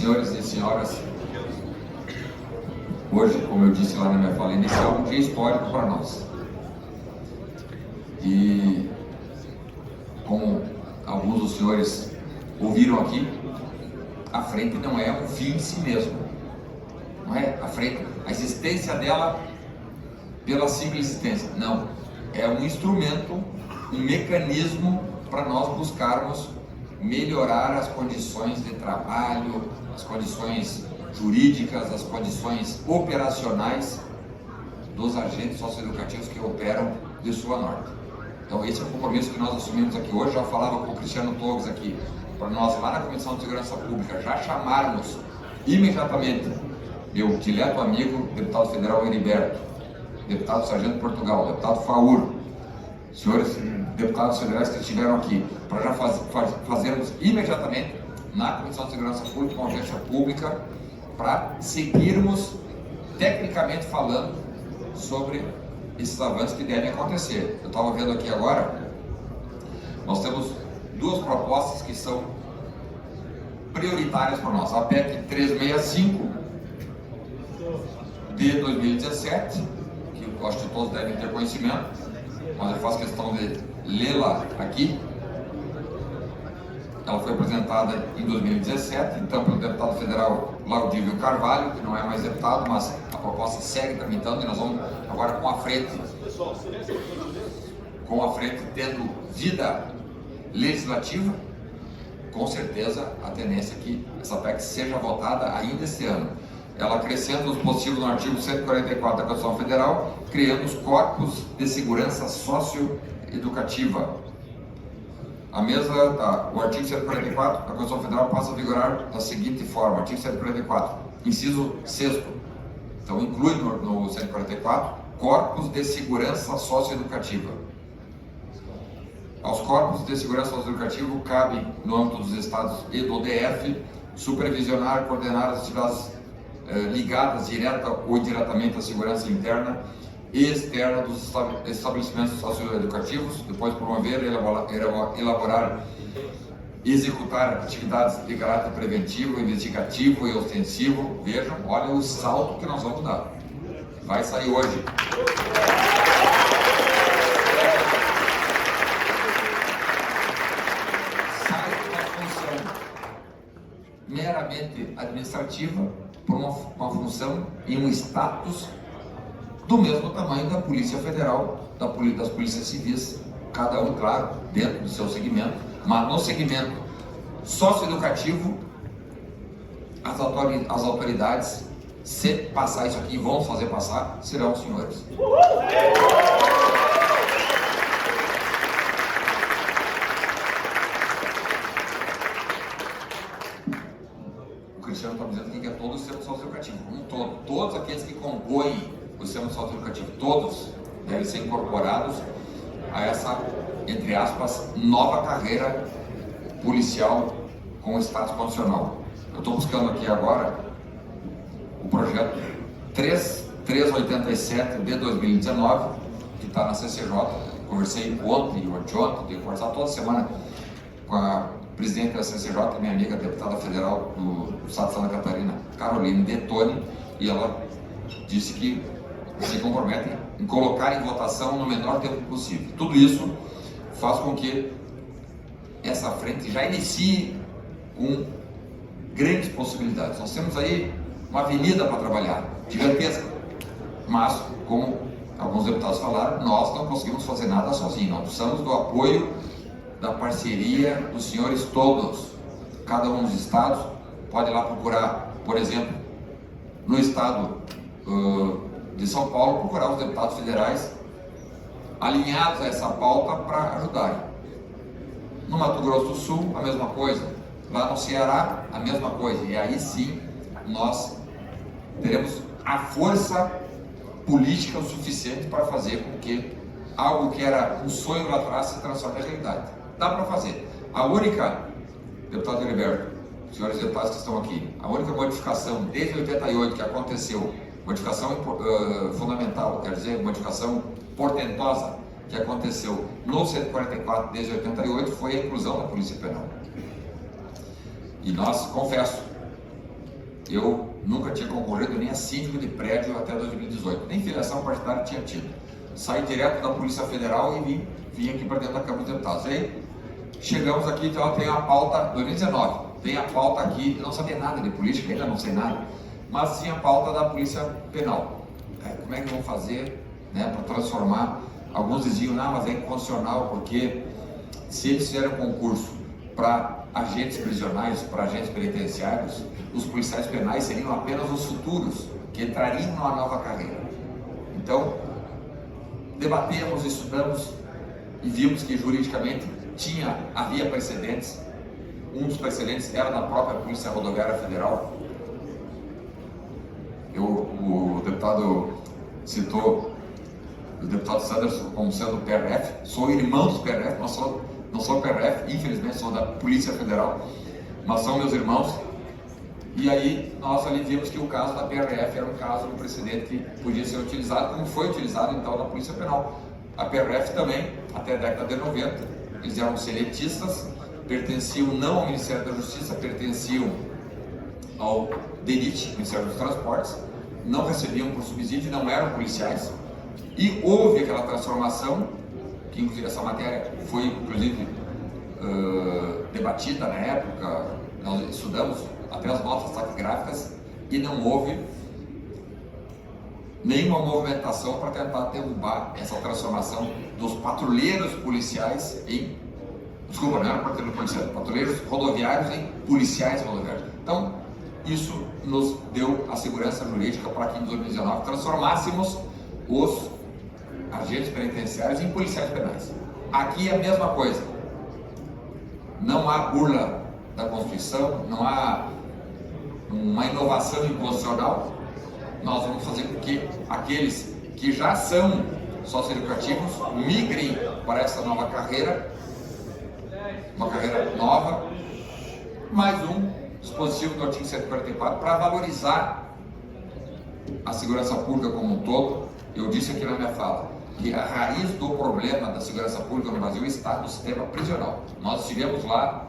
Senhores e senhoras, hoje, como eu disse lá na minha fala inicial, um dia histórico para nós. E, como alguns dos senhores ouviram aqui, a frente não é um fim em si mesmo. Não é a frente, a existência dela pela simples existência. Não, é um instrumento, um mecanismo para nós buscarmos melhorar as condições de trabalho, as condições jurídicas, as condições operacionais dos agentes socioeducativos que operam de sul a norte. Então esse é o compromisso que nós assumimos aqui hoje. Já falava com o Cristiano Togs aqui, para nós lá na Comissão de Segurança Pública já chamarmos imediatamente meu dileto amigo, deputado federal Heriberto, deputado Sargento Portugal, deputado Faur, senhores deputados federais que estiveram aqui, para já fazermos imediatamente na Comissão de Segurança Pública uma audiência pública para seguirmos tecnicamente falando sobre esses avanços que devem acontecer. Eu estava vendo aqui agora, nós temos duas propostas que são prioritárias para nós. A PEC 365 de 2017, que eu acho que todos devem ter conhecimento, mas eu faço questão de lê-la aqui. Ela foi apresentada em 2017, então pelo deputado federal Laudívio Carvalho, que não é mais deputado, mas a proposta segue tramitando e nós vamos agora com a frente tendo vida legislativa. Com certeza a tendência é que essa PEC seja votada ainda este ano. Ela acrescenta os possíveis no artigo 144 da Constituição Federal, criando os corpos de segurança socioeducativa. O artigo 144 da Constituição Federal passa a vigorar da seguinte forma: artigo 144, inciso 6º. Então inclui no 144 corpos de segurança socioeducativa. Aos corpos de segurança socioeducativa cabe, no âmbito dos estados e do DF, supervisionar, coordenar as atividades ligadas direta ou indiretamente à segurança interna e externa dos estabelecimentos socioeducativos, depois promover, elaborar e executar atividades de caráter preventivo, investigativo e ostensivo. Vejam, olha o salto que nós vamos dar. Vai sair hoje. Sai uma função meramente administrativa por uma função e um status do mesmo tamanho da Polícia Federal, das polícias civis, cada um, claro, dentro do seu segmento, mas no segmento socioeducativo, as autoridades, se passar isso aqui, vão fazer passar, serão os senhores. O Cristiano está dizendo que é todo o sistema socioeducativo, como um todo. Todos aqueles que compõem o sistema socioeducativo, todos devem ser incorporados a essa, entre aspas, nova carreira policial com status condicional. Eu estou buscando aqui agora o projeto 387 de 2019, que está na CCJ. Conversei ontem e anteontem, tenho conversado toda semana com a presidente da CCJ, minha amiga deputada federal do estado de Santa Catarina, Caroline Detoni, e ela disse que se comprometem em colocar em votação no menor tempo possível. Tudo isso faz com que essa frente já inicie com grandes possibilidades. Nós temos aí uma avenida para trabalhar, gigantesca, mas, como alguns deputados falaram, nós não conseguimos fazer nada sozinhos. Nós precisamos do apoio, da parceria dos senhores todos. Cada um dos estados pode ir lá procurar, por exemplo, no estado de São Paulo, procurar os deputados federais alinhados a essa pauta para ajudarem. No Mato Grosso do Sul, a mesma coisa. Lá no Ceará, a mesma coisa. E aí sim, nós teremos a força política o suficiente para fazer com que algo que era um sonho lá atrás se transforme em realidade. Dá para fazer. A única, deputado Heriberto, senhores deputados que estão aqui, a única modificação desde 88 que aconteceu, modificação fundamental, quer dizer, modificação portentosa que aconteceu no 144 desde 88 foi a inclusão da Polícia Penal. E nós, confesso, eu nunca tinha concorrido nem a síndico de prédio até 2018, nem filiação partidária tinha tido. Saí direto da Polícia Federal e vim aqui para dentro da Câmara dos Deputados. Aí chegamos aqui, então tem a pauta, 2019, tem a pauta aqui, eu não sabia nada de política, ainda não sei nada, mas tinha a pauta da Polícia Penal. Como é que vão fazer, né, para transformar? Alguns diziam, não, mas é inconstitucional, porque se eles fizeram concurso para agentes prisionais, para agentes penitenciários, os policiais penais seriam apenas os futuros, que entrariam numa nova carreira. Então, debatemos, estudamos e vimos que juridicamente havia precedentes. Um dos precedentes era da própria Polícia Rodoviária Federal. O deputado citou o deputado Sanderson como sendo PRF, sou irmão dos PRF, não sou PRF, infelizmente sou da Polícia Federal, mas são meus irmãos. E aí nós ali vimos que o caso da PRF era um caso, um precedente que podia ser utilizado, como foi utilizado então na Polícia Penal. A PRF também, até a década de 90, eles eram seletistas, pertenciam não ao Ministério da Justiça, pertenciam ao DENIT, Ministério dos Transportes, não recebiam por subsídio, não eram policiais, e houve aquela transformação, que inclusive essa matéria foi inclusive debatida na época, nós estudamos até as notas taquigráficas, e não houve nenhuma movimentação para tentar derrubar essa transformação dos patrulheiros policiais em, desculpa, não eram patrulheiros policiais, patrulheiros rodoviários em policiais rodoviários. Então, isso nos deu a segurança jurídica para que em 2019 transformássemos os agentes penitenciários em policiais penais. Aqui é a mesma coisa. Não há burla da Constituição, não há uma inovação inconstitucional. Nós vamos fazer com que aqueles que já são socioeducativos migrem para essa nova carreira, uma carreira nova, mais um dispositivo do artigo 144 para valorizar a segurança pública como um todo. Eu disse aqui na minha fala que a raiz do problema da segurança pública no Brasil está no sistema prisional. Nós estivemos lá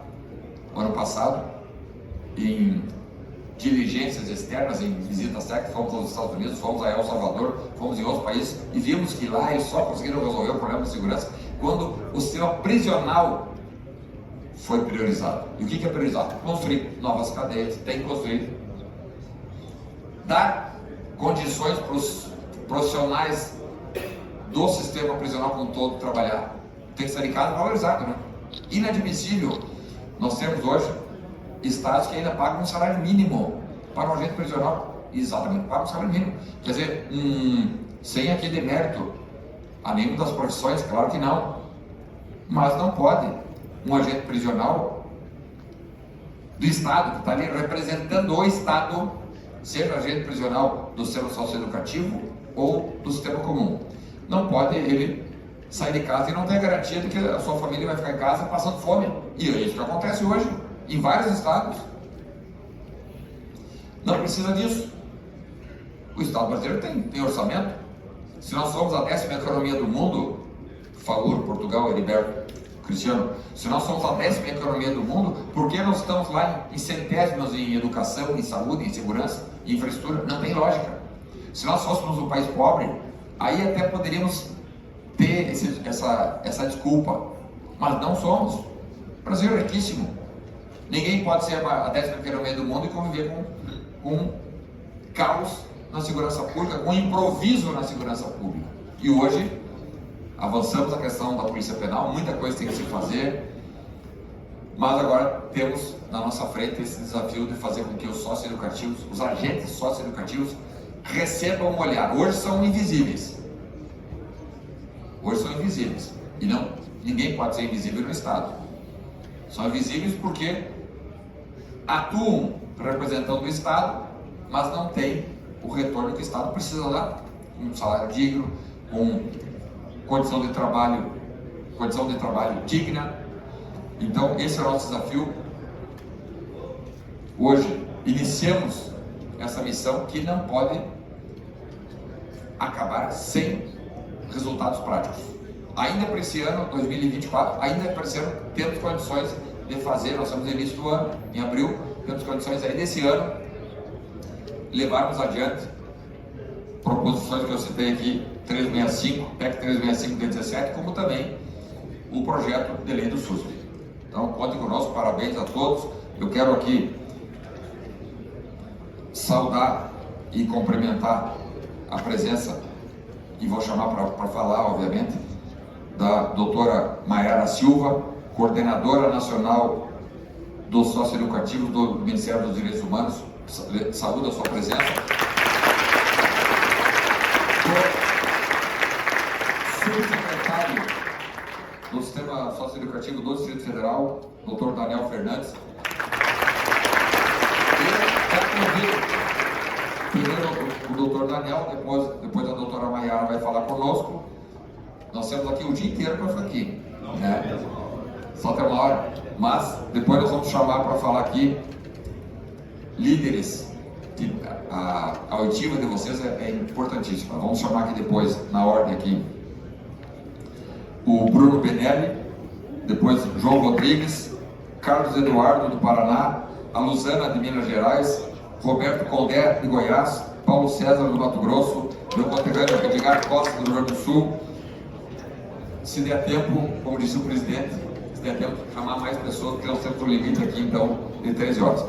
no ano passado em diligências externas, em visitas técnicas, fomos aos Estados Unidos, fomos a El Salvador, fomos em outros países e vimos que lá eles só conseguiram resolver o problema de segurança quando o sistema prisional foi priorizado. E o que é priorizado? Construir novas cadeias, tem que construir, dar condições para os profissionais do sistema prisional como um todo trabalhar. Tem que estar em casa valorizado, né? Inadmissível nós temos hoje estados que ainda pagam um salário mínimo para um agente prisional. Exatamente, pagam um salário mínimo. Quer dizer, sem aqui demérito a nenhuma das profissões, claro que não. Mas não pode um agente prisional do Estado, que está ali representando o Estado, seja agente prisional do sistema socioeducativo ou do sistema comum. Não pode ele sair de casa e não ter garantia de que a sua família vai ficar em casa passando fome. E é isso que acontece hoje em vários estados. Não precisa disso. O Estado brasileiro tem orçamento. Se nós somos a 10ª economia do mundo, Faur, Portugal, Heriberto, Cristiano, se nós somos a 10ª economia do mundo, por que nós estamos lá em centésimos em educação, em saúde, em segurança, em infraestrutura? Não tem lógica. Se nós fôssemos um país pobre, aí até poderíamos ter essa desculpa, mas não somos. O Brasil é riquíssimo. Ninguém pode ser a 10ª economia do mundo e conviver com caos na segurança pública, com improviso na segurança pública. E hoje avançamos a questão da Polícia Penal, muita coisa tem que se fazer, mas agora temos na nossa frente esse desafio de fazer com que os socioeducativos, os agentes socioeducativos recebam um olhar. Hoje são invisíveis. Hoje são invisíveis. E ninguém pode ser invisível no Estado. São invisíveis porque atuam representando o Estado, mas não têm o retorno que o Estado precisa dar. Um salário digno, com condição de trabalho digna. Então esse é o nosso desafio. Hoje iniciamos essa missão que não pode acabar sem resultados práticos. Ainda para esse ano, 2024, ainda para esse ano, temos condições de fazer, nós estamos no início do ano, em abril, temos condições aí desse ano levarmos adiante proposições que eu citei aqui, 365, PEC 365 de 17, como também o projeto de lei do SUS. Então, contem conosco, parabéns a todos. Eu quero aqui saudar e cumprimentar a presença, e vou chamar para falar, obviamente, da doutora Maiara Silva, coordenadora nacional do Socioeducativo do Ministério dos Direitos Humanos. Saúdo a sua presença. O subsecretário do Sistema Socioeducativo do Distrito Federal, doutor Daniel Fernandes. Primeiro o doutor Daniel, depois a doutora Maiara vai falar conosco. Nós temos aqui o dia inteiro para ficar aqui, né? Só tem uma hora, mas depois nós vamos chamar para falar aqui líderes. A oitiva de vocês é importantíssima. Vamos chamar aqui depois, na ordem aqui, o Bruno Benelli, depois João Rodrigues, Carlos Eduardo do Paraná, a Luzana de Minas Gerais, Roberto Condé de Goiás, Paulo César do Mato Grosso, meu conterrâneo Edgar Costa do Rio Grande do Sul. Se der tempo, como disse o presidente, se der tempo de chamar mais pessoas, porque nós temos um limite aqui, então, de 13 horas.